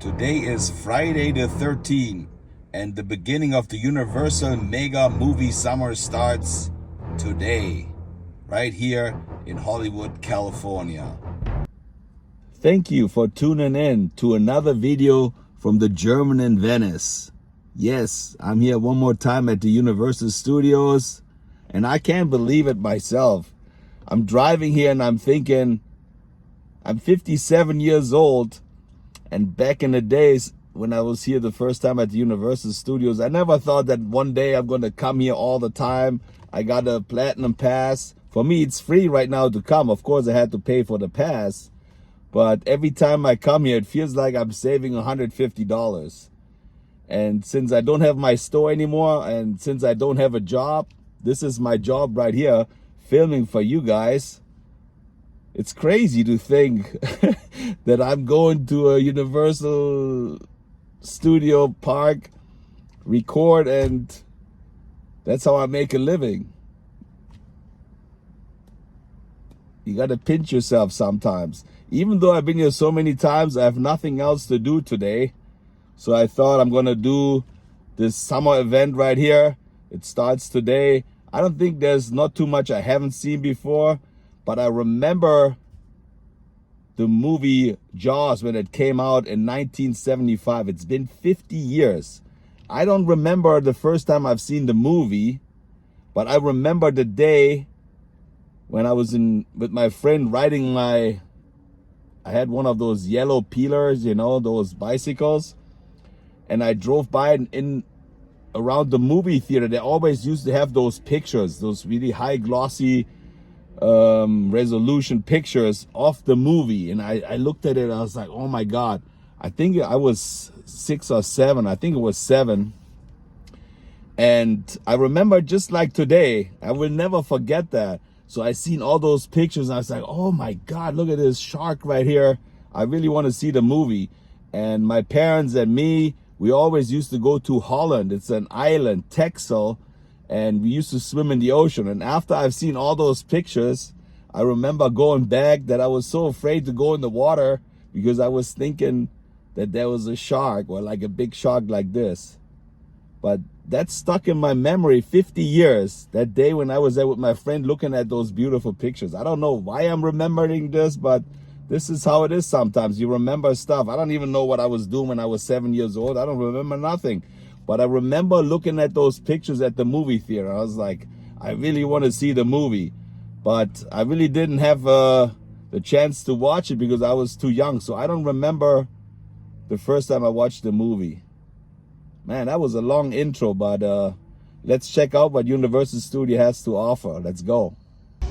Today is Friday the 13th, and the beginning of the Universal Mega Movie Summer starts today, right here in Hollywood, California. Thank you for tuning in to another video from the German in Venice. Yes, I'm here one more time at the Universal Studios, and I can't believe it myself. I'm driving here and I'm thinking, I'm 57 years old, and back in the days when I was here the first time at the Universal Studios, I never thought that one day I'm going to come here all the time. I got a platinum pass. For me, it's free right now to come. Of course, I had to pay for the pass. But every time I come here, it feels like I'm saving $150. And since I don't have my store anymore, and since I don't have a job, this is my job right here, filming for you guys. It's crazy to think that I'm going to a Universal Studio park, record, and that's how I make a living. You gotta pinch yourself sometimes. Even though I've been here so many times, I have nothing else to do today. So I thought I'm gonna do this summer event right here. It starts today. I don't think there's not too much I haven't seen before. But I remember the movie Jaws when it came out in 1975. It's been 50 years. I don't remember the first time I've seen the movie, but I remember the day when I was with my friend riding I had one of those yellow peelers, you know, those bicycles. And I drove by in around the movie theater. They always used to have those pictures, those really high glossy resolution pictures of the movie, and I looked at it and I was like, oh my god. I think I was 6 or 7. I think it was 7. And I remember just like today, I will never forget that. So I seen all those pictures and I was like, oh my god, look at this shark right here. I really want to see the movie. And my parents and me, we always used to go to Holland. It's an island, Texel. And we used to swim in the ocean. And after I've seen all those pictures, I remember going back that I was so afraid to go in the water because I was thinking that there was a shark, or like a big shark like this. But that's stuck in my memory 50 years, that day when I was there with my friend looking at those beautiful pictures. I don't know why I'm remembering this, but this is how it is sometimes. You remember stuff. I don't even know what I was doing when I was 7 years old. I don't remember nothing. But I remember looking at those pictures at the movie theater. I was like, I really want to see the movie. But I really didn't have the chance to watch it because I was too young. So I don't remember the first time I watched the movie. Man, that was a long intro, but let's check out what Universal Studio has to offer. Let's go.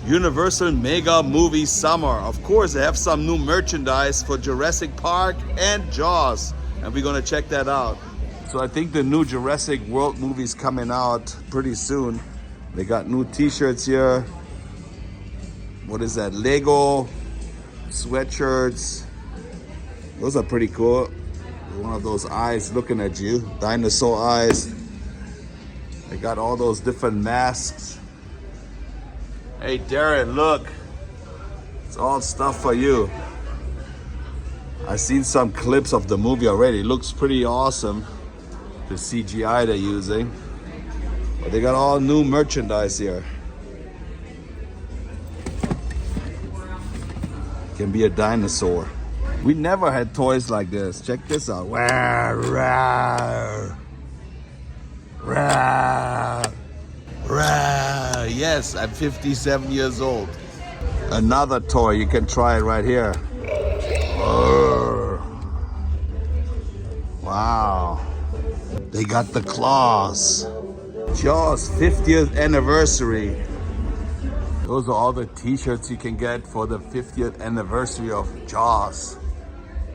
Universal Mega Movie Summer. Of course, they have some new merchandise for Jurassic Park and Jaws. And we're going to check that out. So I think the new Jurassic World movie is coming out pretty soon. They got new t-shirts here. What is that? Lego sweatshirts. Those are pretty cool. One of those eyes looking at you. Dinosaur eyes. They got all those different masks. Hey Darren, look. It's all stuff for you. I've seen some clips of the movie already. It looks pretty awesome. The CGI they're using, but they got all new merchandise here. Can be a dinosaur. We never had toys like this. Check this out. Rawr, rawr, rawr, rawr. Yes, I'm 57 years old. Another toy, you can try it right here. Wow. They got the claws. Jaws 50th anniversary. Those are all the t-shirts you can get for the 50th anniversary of Jaws.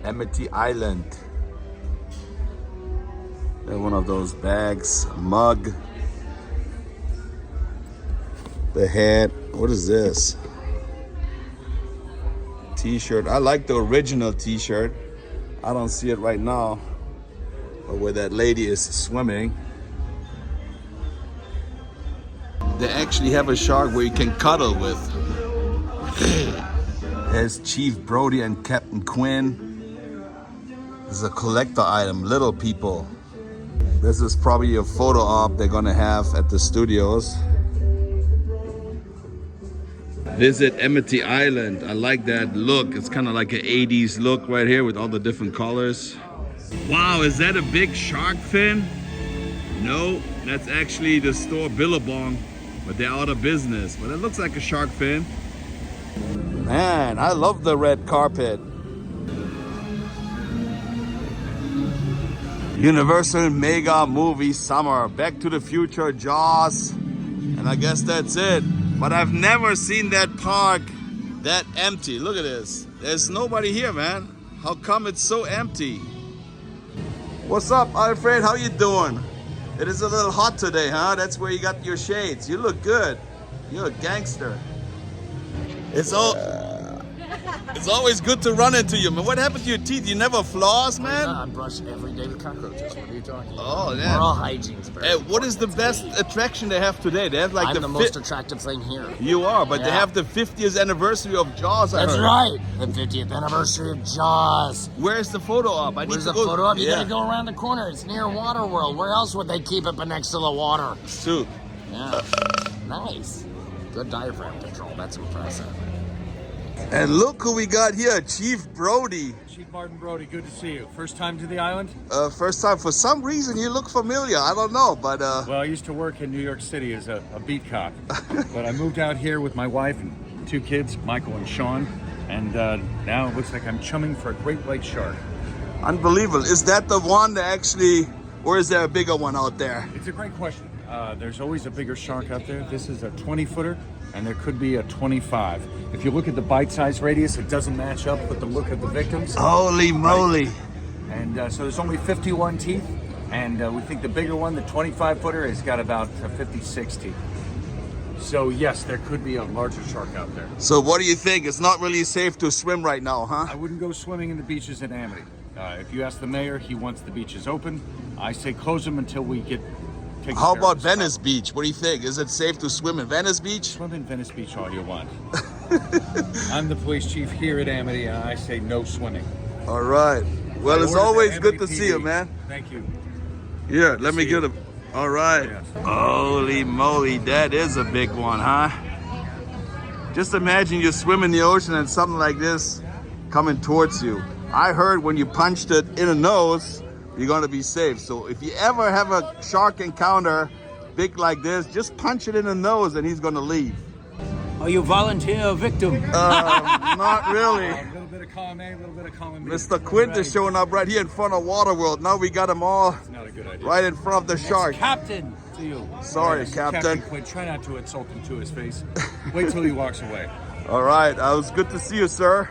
Amity Island. They're one of those bags, mug. The hat, what is this? T-shirt, I like the original t-shirt. I don't see it right now. Where that lady is swimming. They actually have a shark where you can cuddle with. There's Chief Brody and Captain Quinn. This is a collector item, little people. This is probably a photo op they're gonna have at the studios. Visit Amity Island. I like that look. It's kind of like an 80s look right here with all the different colors. Wow, is that a big shark fin? No, that's actually the store Billabong, but they're out of business. But it looks like a shark fin. Man, I love the red carpet. Universal Mega Movie Summer. Back to the Future, Jaws. And I guess that's it. But I've never seen that park that empty. Look at this. There's nobody here, man. How come it's so empty? What's up, Alfred? How you doing? It is a little hot today, huh? That's where you got your shades. You look good. You're a gangster. It's always good to run into you, man. What happened to your teeth? You never floss, man? I brush every day with cockroaches. What are you talking about? Oh, yeah. Oral hygiene's very important. What is the best attraction they have today? They have like I'm the most attractive thing here. You are, but they Yeah. have the 50th anniversary of Jaws, I That's heard. right. The 50th anniversary of Jaws. Where's the photo op? Where's the photo op? You gotta go around the corner. It's near Waterworld. Where else would they keep it but next to the water? Suit. Yeah. Nice. Good diaphragm control. That's impressive. And look who we got here, Chief Brody. Chief Martin Brody, good to see you. First time to the island? First time. For some reason, you look familiar. I don't know, but Well, I used to work in New York City as a beat cop. But I moved out here with my wife and 2 kids, Michael and Sean. And now it looks like I'm chumming for a great white shark. unbelievable. Is that the one that actually, or is there a bigger one out there? It's a great question. There's always a bigger shark out there. This is a 20-footer, and there could be a 25. If you look at the bite-size radius, it doesn't match up with the look of the victims. Holy moly. And so there's only 51 teeth, and we think the bigger one, the 25-footer, has got about 56 teeth. So yes, there could be a larger shark out there. So what do you think? It's not really safe to swim right now, huh? I wouldn't go swimming in the beaches in Amity. If you ask the mayor, he wants the beaches open. I say close them until we get taken How care about of. Venice Beach? What do you think? Is it safe to swim in Venice Beach? Swim in Venice Beach all you want. I'm the police chief here at Amity, and I say no swimming. All right. Well, it's Order the always good to Amity see you, PD. man. Thank you. Here, let me see get you. him. All right. Yes. Holy moly, that is a big one, huh? Just imagine you swim in the ocean and something like this coming towards you. I heard when you punched it in the nose, you're gonna be safe. So if you ever have a shark encounter big like this, just punch it in the nose and he's gonna leave. Are you volunteer or victim? Not really. A little bit of column A, a little bit of column B. Mr. Quint is showing up right here in front of Waterworld. Now we got them all Not a good idea. right in front of the shark. Captain to you. Sorry, Yes, Captain. Quinn, try not to insult him to his face. Wait till he walks away. All right, it was good to see you, sir.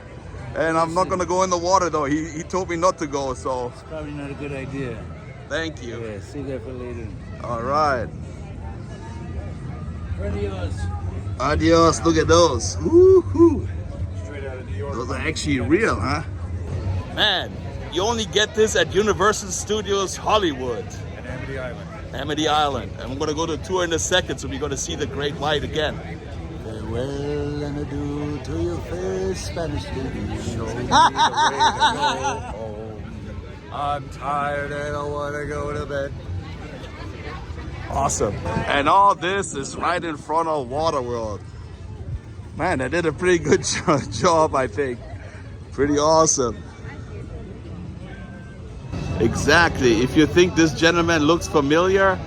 And I'm not gonna go in the water though. He told me not to go, so Probably not a good idea. thank you. Yeah, see that for later. All right. Friend of yours. Adios. Look at those. Woo-hoo. Straight out of New York. Those are actually real, huh? Man, you only get this at Universal Studios Hollywood, At Amity Island. Amity Island. And I'm gonna go to tour in a second, so we're gonna see the Great White again. Farewell and adieu to your fair Spanish lady. Show me the way to go home. I'm tired and I want to go to bed. Awesome. And all this is right in front of Waterworld. Man, I did a pretty good job, I think. Pretty awesome. Exactly. If you think this gentleman looks familiar,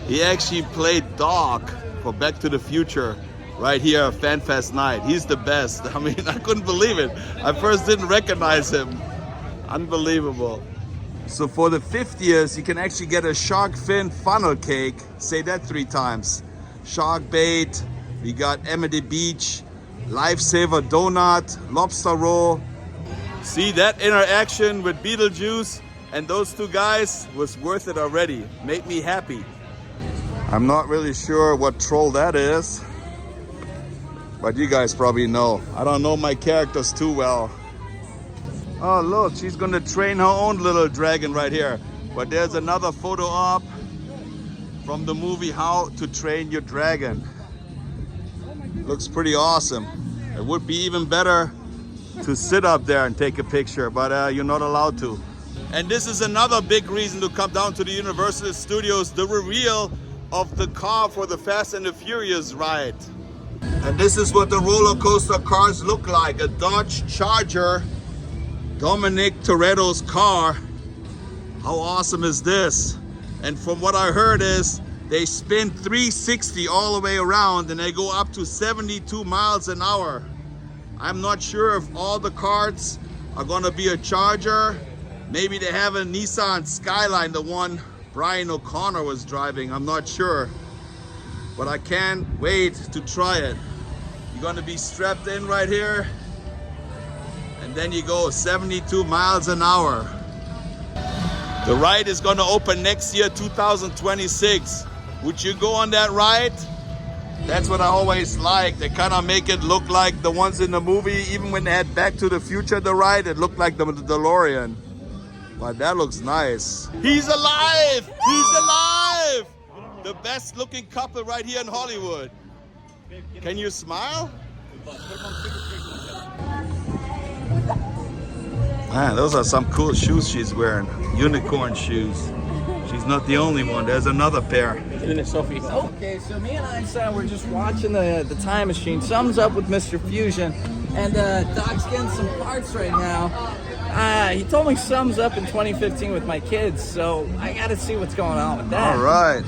he actually played Doc for Back to the Future right here at FanFest night. He's the best. I mean, I couldn't believe it. I first didn't recognize him. Unbelievable. So for the 50th, you can actually get a shark fin funnel cake. Say that 3 times. Shark bait. We got Amity Beach, Lifesaver donut, lobster roll. See, that interaction with Beetlejuice and those 2 guys was worth it already. Made me happy. I'm not really sure what troll that is, but you guys probably know. I don't know my characters too well. Oh look, she's gonna train her own little dragon right here. But there's another photo op from the movie How to Train Your Dragon. Looks pretty awesome. It would be even better to sit up there and take a picture, but you're not allowed to. And this is another big reason to come down to the Universal Studios, the reveal of the car for the Fast and the Furious ride. And this is what the roller coaster cars look like. A Dodge Charger, Dominic Toretto's car. How awesome is this? And from what I heard is they spin 360 all the way around and they go up to 72 miles an hour. I'm not sure if all the carts are gonna be a Charger. Maybe they have a Nissan Skyline, the one Brian O'Connor was driving. I'm not sure, but I can't wait to try it. You're gonna be strapped in right here, and then you go 72 miles an hour. The ride is gonna open next year, 2026. Would you go on that ride? That's what I always like. They kind of make it look like the ones in the movie. Even when they had Back to the Future, the ride, it looked like the DeLorean. Wow, that looks nice. He's alive! He's alive! The best looking couple right here in Hollywood. Can you smile? Man, those are some cool shoes she's wearing. Unicorn shoes. She's not the only one. There's another pair. Okay, so me and Einstein were just watching the Time Machine. Something's up with Mr. Fusion, and Doc's getting some parts right now. He told me something's up in 2015 with my kids, so I gotta see what's going on with that. All right.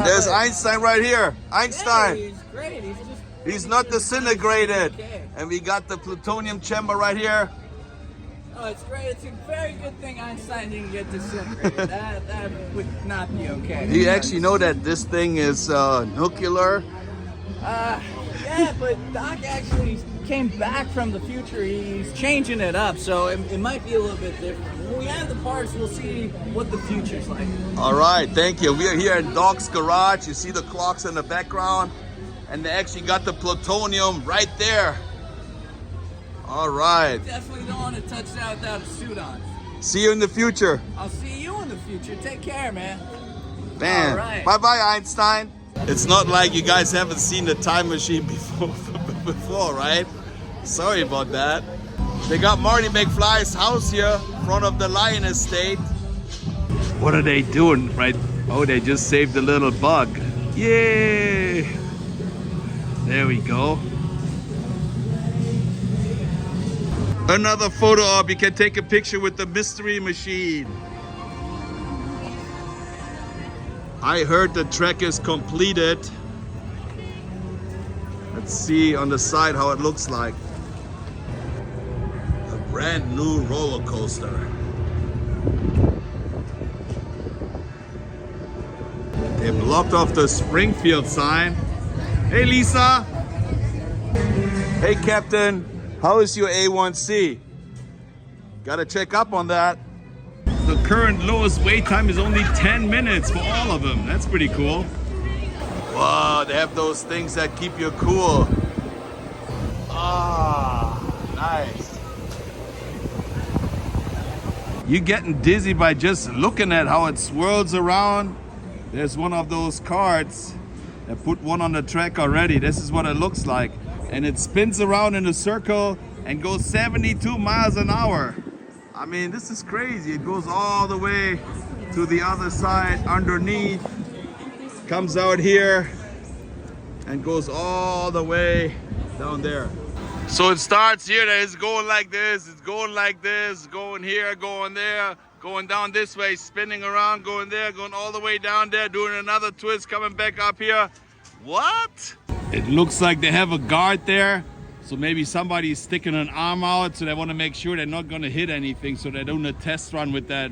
There's Einstein right here. Einstein. Hey, he's great. He's not disintegrated. Okay. And we got the plutonium chamber right here. Oh, it's great. It's a very good thing Einstein didn't get disintegrated. that would not be okay. Do you actually know that this thing is nuclear? Yeah, but Doc actually came back from the future. He's changing it up, so it might be a little bit different. When we have the parts, we'll see what the future's like. All right, thank you. We are here in Doc's garage. You see the clocks in the background, and they actually got the plutonium right there. All right. Definitely don't want to touch that without a suit on. See you in the future. I'll see you in the future. Take care, man. Man. All right. Bye-bye, Einstein. It's not like you guys haven't seen the Time Machine before, right? Sorry about that. They got Marty McFly's house here in front of the Lion Estate. What are they doing, right? Oh, they just saved a little bug. Yay! There we go. Another photo op. You can take a picture with the Mystery Machine. I heard the trek is completed. Let's see on the side how it looks like. A brand new roller coaster. They blocked off the Springfield sign. Hey Lisa. Hey Captain. How is your A1C? Gotta check up on that. The current lowest wait time is only 10 minutes for all of them. That's pretty cool. Wow, they have those things that keep you cool. Ah, nice. You're getting dizzy by just looking at how it swirls around. There's one of those carts. They put one on the track already. This is what it looks like. And it spins around in a circle and goes 72 miles an hour. I mean, this is crazy. It goes all the way to the other side underneath, comes out here, and goes all the way down there. So it starts here, it's going like this, it's going like this, going here, going there, going down this way, spinning around, going there, going all the way down there, doing another twist, coming back up here. What? It looks like they have a guard there. So maybe somebody's sticking an arm out, so they want to make sure they're not going to hit anything, so they're doing a test run with that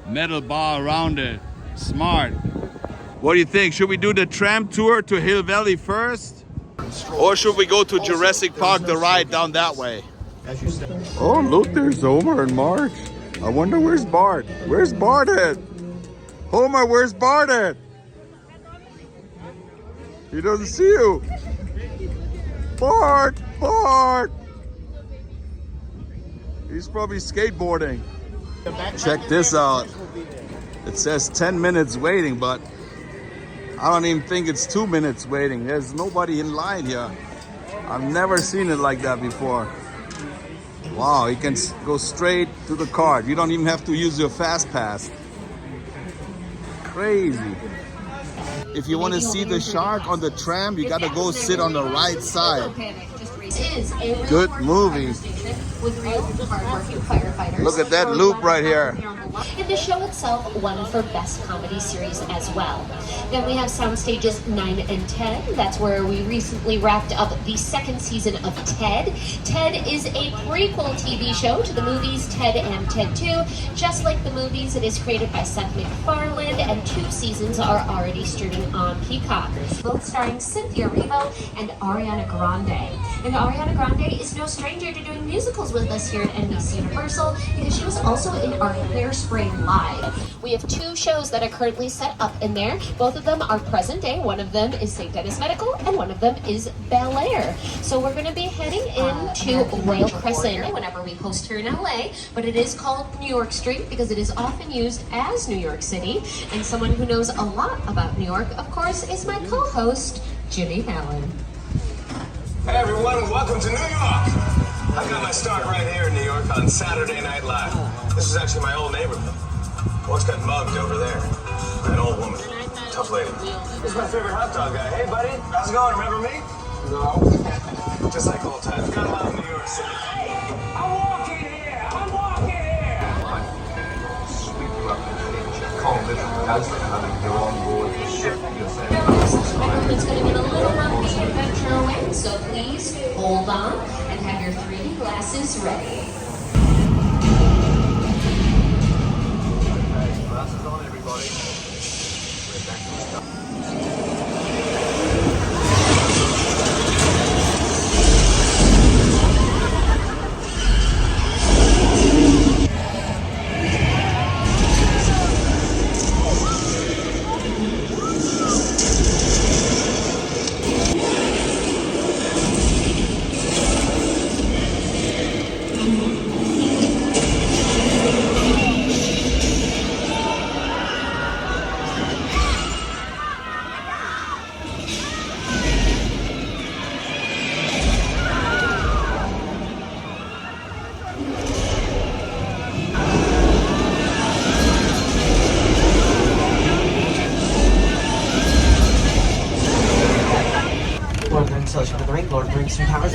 metal bar around it. Smart. What do you think? Should we do the tram tour to Hill Valley first? Or should we go to Jurassic Park, the ride down that way? Oh, look, there's Homer and Marge. I wonder where's Bart? Where's Bart at? Homer, where's Bart at? He doesn't see you. Bart! Bart! He's probably skateboarding. Check this out. It says 10 minutes waiting, but I don't even think it's 2 minutes waiting. There's nobody in line here. I've never seen it like that before. Wow, you can go straight to the card. You don't even have to use your fast pass. Crazy. If you want to see the shark on the tram, you got to go sit on the right side. Good movie. With real hardworking firefighters. Look at that loop right here. And the show itself won for Best Comedy Series as well. Then we have sound stages 9 and 10. That's where we recently wrapped up the second season of Ted. Ted is a prequel TV show to the movies Ted and Ted 2. Just like the movies, it is created by Seth MacFarlane, and 2 seasons are already streaming on Peacock. Both starring Cynthia Erivo and Ariana Grande. And Ariana Grande is no stranger to doing musicals with us here at NBC Universal because she was also in our Hairspray Live. We have 2 shows that are currently set up in there. Both of them are present day. One of them is St. Dennis Medical and one of them is Bel Air. So we're going to be heading into Royal Crescent whenever we host here in LA, but it is called New York Street because it is often used as New York City. And someone who knows a lot about New York, of course, is my co-host, Jimmy Fallon. Hey everyone, welcome to New York. I got my start right here in New York on Saturday Night Live. This is actually my old neighborhood. Once got mugged over there. An old woman. Tough lady. This is my favorite hot dog guy. Hey buddy, how's it going? Remember me? No. Just like old times. Got a lot of New York City. I'm walking here! I'm walking here! Sweep you up in the future. Can't live as having your own board ship yourself. It's going to get a little rough the adventure away, so please hold on and have your 3D glasses ready. Glasses on, everybody. We're back to the start.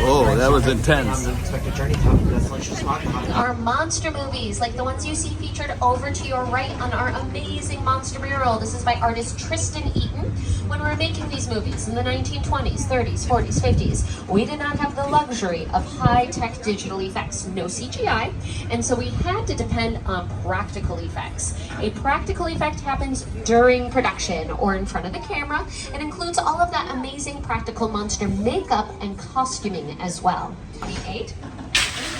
Oh, that was intense. Our monster movies, like the ones you see featured over to your right on our amazing monster mural. This is by artist Tristan Eaton. When we were making these movies in the 1920s, 30s, 40s, 50s, we did not have the luxury of high-tech digital effects, no CGI, and so we had to depend on practical effects. A practical effect happens during production or in front of the camera and includes all of that amazing practical monster makeup and costuming as well. 28.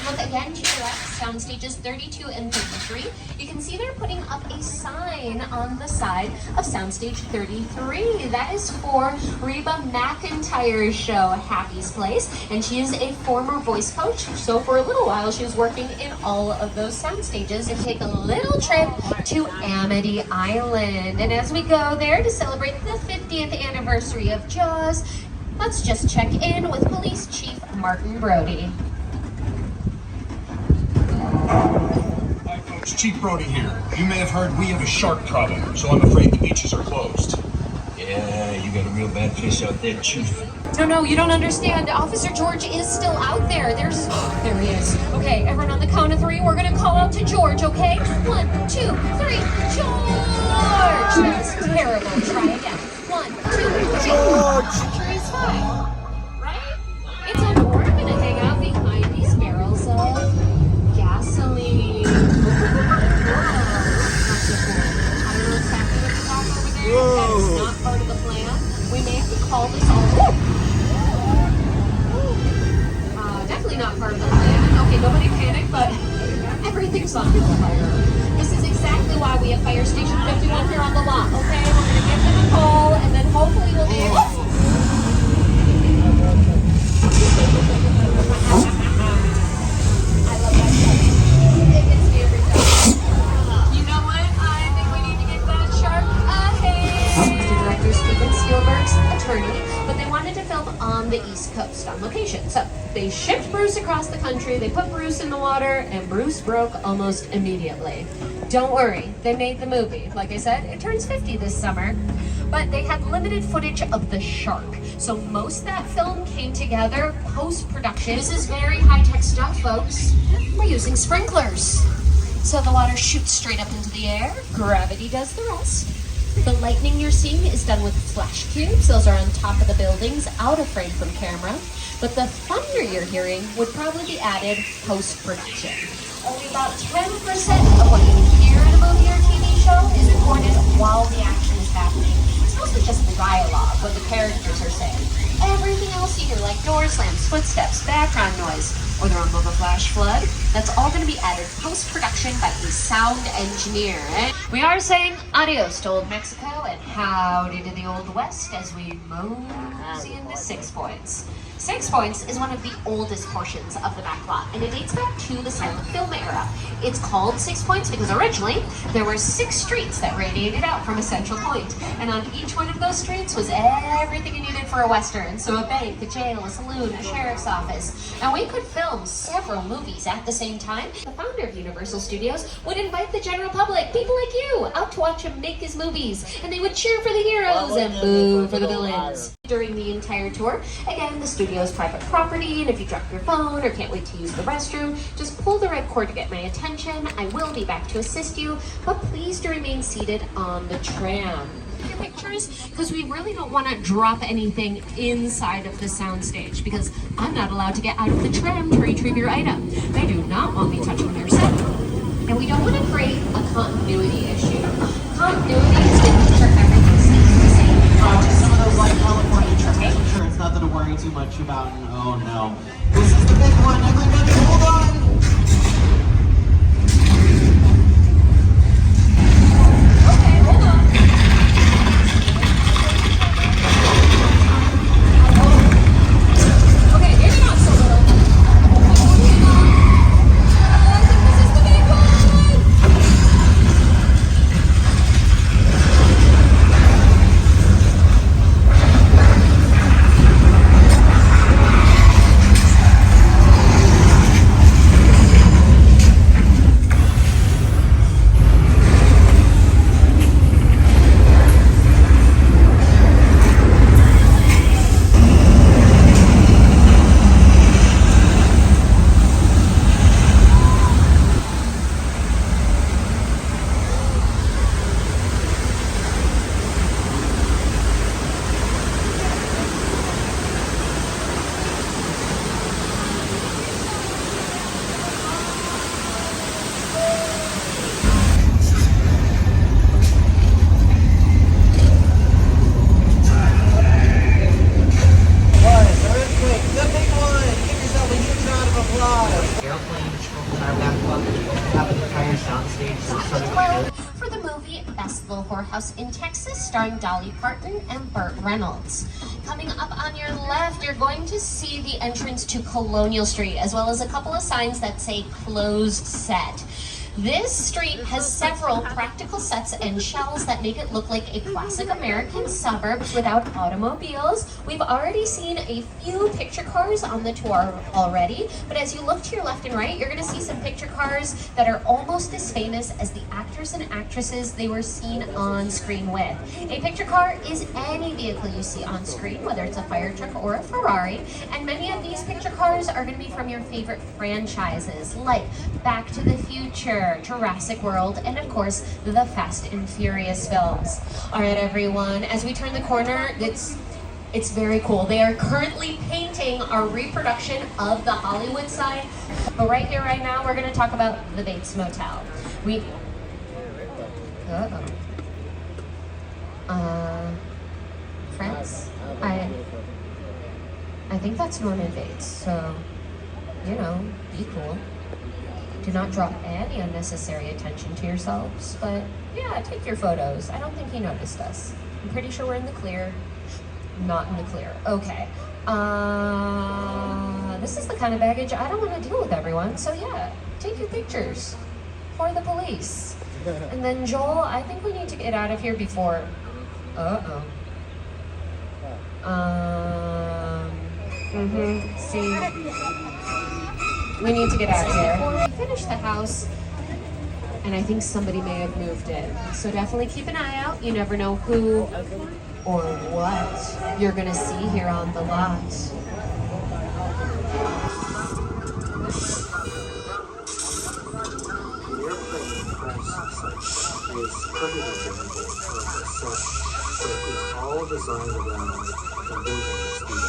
Look again to your left, sound stages 32 and 33. You can see they're putting up a sign on the side of soundstage 33. That is for Reba McEntire's show, Happy's Place, and she is a former voice coach. So for a little while, she was working in all of those sound stages. And take a little trip to Amity Island. And as we go there to celebrate the 50th anniversary of Jaws, let's just check in with Police Chief Martin Brody. Hi folks, Chief Brody here. You may have heard we have a shark problem, so I'm afraid the beaches are closed. Yeah, you got a real bad fish out there, Chief. No, you don't understand. Officer George is still out there. There he is. Okay, everyone on the count of 3, we're gonna call out to George, okay? 1, 2, 3, George! That's terrible. Try again. 1, 2, George! Sure he's fine, right? It's on board. I'm gonna hang out behind these barrels of gasoline. I don't know exactly what you got over there. That is not part of the plan. We may have to call this all. Definitely not part of the plan. Okay, nobody panic, but everything's on fire. This is exactly why we have Fire Station 51 here on the lot, okay? We're going to give them a call, and then hopefully we'll be able to... I love that show. It gets me every time. You know what? I think we need to get that shark ahead. Director Steven Spielberg's attorney, but they wanted to film on the East Coast on location. So they shipped Bruce across the country, they put Bruce in the water, and Bruce broke almost immediately. Don't worry, they made the movie. Like I said, it turns 50 this summer. But they had limited footage of the shark. So most of that film came together post-production. This is very high-tech stuff, folks. We're using sprinklers. So the water shoots straight up into the air. Gravity does the rest. The lightning you're seeing is done with flash cubes. Those are on top of the buildings, out of frame from camera. But the thunder you're hearing would probably be added post-production. Only about 10% of what you hear in a movie or TV show is recorded while the action is happening. It's mostly just the dialogue, what the characters are saying. Everything else you hear, like door slams, footsteps, background noise, or the rumble of a flash flood, that's all going to be added post-production by the sound engineer. We are saying adios to old Mexico and howdy to the old West as we mosey into 6 Points. 6 Points is one of the oldest portions of the back lot, and it dates back to the silent film era. It's called 6 Points because originally there were 6 streets that radiated out from a central point, and on each one of those streets was everything you needed for a Western. So a bank, a jail, a saloon, a sheriff's office. And we could film several movies at the same time. The founder of Universal Studios would invite the general public, people like you, out to watch him make his movies, and they would cheer for the heroes and boo for the villains. During the entire tour, again, the studio's private property, and if you drop your phone or can't wait to use the restroom, just pull the red cord to get my attention. I will be back to assist you, but please do remain seated on the tram. Your pictures, because we really don't want to drop anything inside of the soundstage, because I'm not allowed to get out of the tram to retrieve your item. They do not want me touching their set. And we don't want to create a continuity issue. Continuity is making sure everything stays the same. Just some of those like California tripping. Sure, it's nothing to worry too much about. Oh no. This is the big one, everybody hold on! Okay, hold on. Okay, maybe not so little. I think this is the big one! For the movie Best Little Whorehouse in Texas, starring Dolly Parton and Burt Reynolds. Coming up on your left, you're going to see the entrance to Colonial Street, as well as a couple of signs that say closed set. This street has several practical sets and shells that make it look like a classic American suburb without automobiles. We've already seen a few picture cars on the tour already, but as you look to your left and right, you're going to see some picture cars that are almost as famous as the actors and actresses they were seen on screen with. A picture car is any vehicle you see on screen, whether it's a fire truck or a Ferrari, and many of these picture cars are going to be from your favorite franchises, like Back to the Future, Jurassic World, and of course, the Fast and Furious films. All right, everyone, as we turn the corner, it's very cool. They are currently painting our reproduction of the Hollywood sign. But right here, right now, we're gonna talk about the Bates Motel. Friends? I think that's Norman Bates, so, you know, be cool. Do not draw any unnecessary attention to yourselves, but yeah, take your photos. I don't think he noticed us. I'm pretty sure we're in the clear. Not in the clear. Okay. This is the kind of baggage I don't want to deal with, everyone. So yeah, take your pictures for the police. And then Joel, I think we need to get out of here before. See, we need to get out of here. Before we finish the house, and I think somebody may have moved in. So definitely keep an eye out. You never know who or what you're gonna see here on the lot. All designed around conversion speed.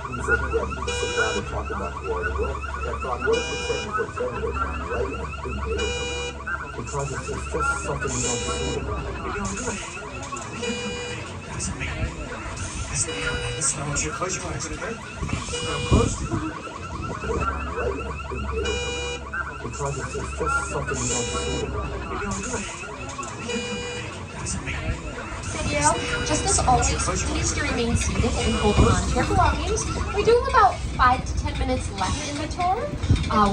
Means that we sit down and talk about Florida. Well, I thought, what if the 747 was right in a big neighborhood? Because it's just something you don't see about. You don't do it. Listen, I want you to close your eyes, okay? Close. Right in a big neighborhood. Because it's just something you don't see about. You don't do it. Video. Just as always, please do remain seated and hold on to your belongings. We do have about 5 to 10 minutes left in the tour.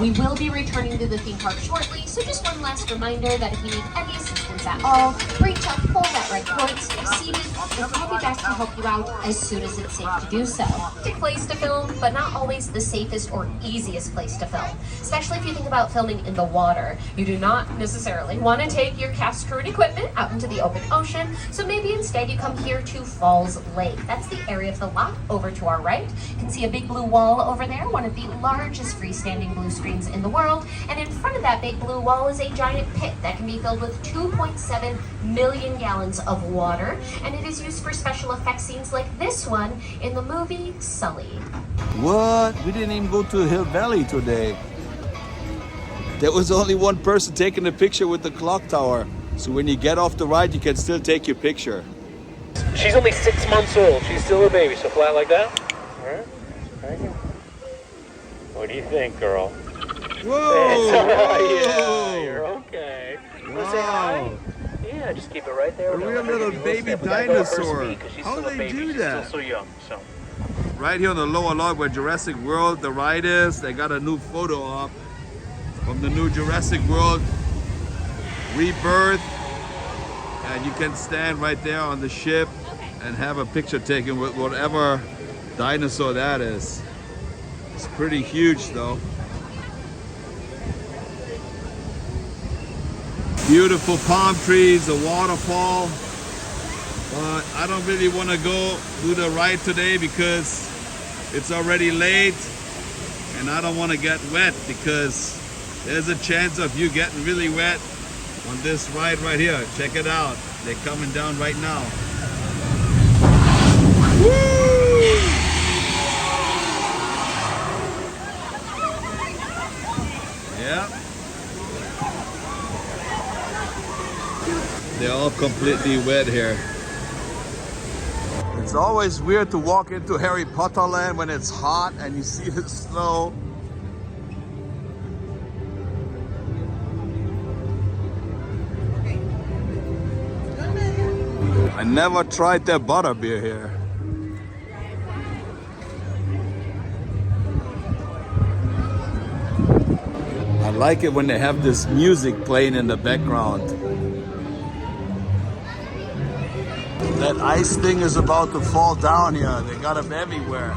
We will be returning to the theme park shortly, so just one last reminder that if you need any assistance at all, reach up, pull that red cord, stay seated, and we'll be back to help you out as soon as it's safe to do so. It's a place to film, but not always the safest or easiest place to film, especially if you think about filming in the water. You do not necessarily want to take your cast crew and equipment out into the open ocean, so maybe instead you come here to Falls Lake. That's the area of the lot over to our right. You can see a big blue wall over there, one of the largest freestanding blue screens in the world, and in front of that big blue wall is a giant pit that can be filled with 2.7 million gallons of water, and it is used for special effects scenes like this one in the movie Sully. What? We didn't even go to Hill Valley today. There was only one person taking a picture with the clock tower. So when you get off the ride, you can still take your picture. She's only 6 months old. She's still a baby, so flat like that. All right. Right here. What do you think, girl? Whoa! Yeah, you're okay. You want to say hi? Wow. Yeah, just keep it right there. A real little baby dinosaur. How do they do that? She's still so young, so. Right here on the lower lot where Jurassic World, the ride is, they got a new photo up from the new Jurassic World Rebirth, and you can stand right there on the ship and have a picture taken with whatever dinosaur that is. It's pretty huge though. Beautiful palm trees, a waterfall, but I don't really want to go do the ride today because it's already late and I don't want to get wet because there's a chance of you getting really wet on this ride right here. Check it out. They're coming down right now. Woo! Yeah. They're all completely wet here. It's always weird to walk into Harry Potter land when it's hot and you see the snow. I never tried their butterbeer here. I like it when they have this music playing in the background. That ice thing is about to fall down here. They got them everywhere.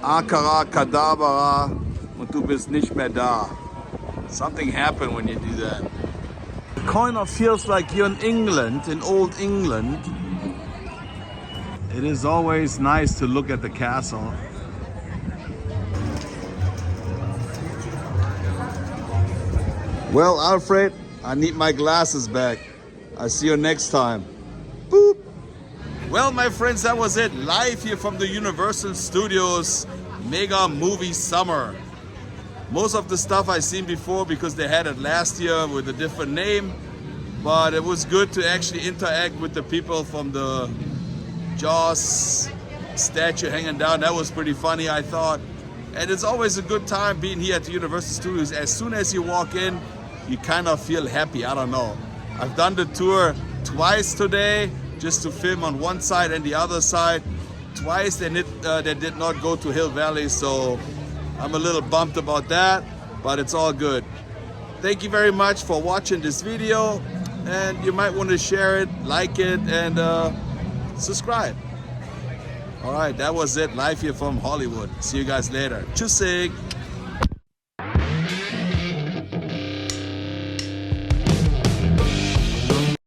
Akara kadabara, und du bist nicht mehr da. Something happened when you do that. It kind of feels like you're in England, in old England. It is always nice to look at the castle. Well, Alfred, I need my glasses back. I'll see you next time. Boop. Well, my friends, that was it. Live here from the Universal Studios Mega Movie Summer. Most of the stuff I've seen before because they had it last year with a different name. But it was good to actually interact with the people from the Jaws statue hanging down. That was pretty funny, I thought. And it's always a good time being here at the Universal Studios. As soon as you walk in, you kind of feel happy. I don't know. I've done the tour twice today just to film on one side and the other side. Twice they did not go to Hill Valley, so I'm a little bummed about that, but it's all good. Thank you very much for watching this video, and you might want to share it, like it, and subscribe. All right, that was it. Live here from Hollywood. See you guys later. Tschüssig.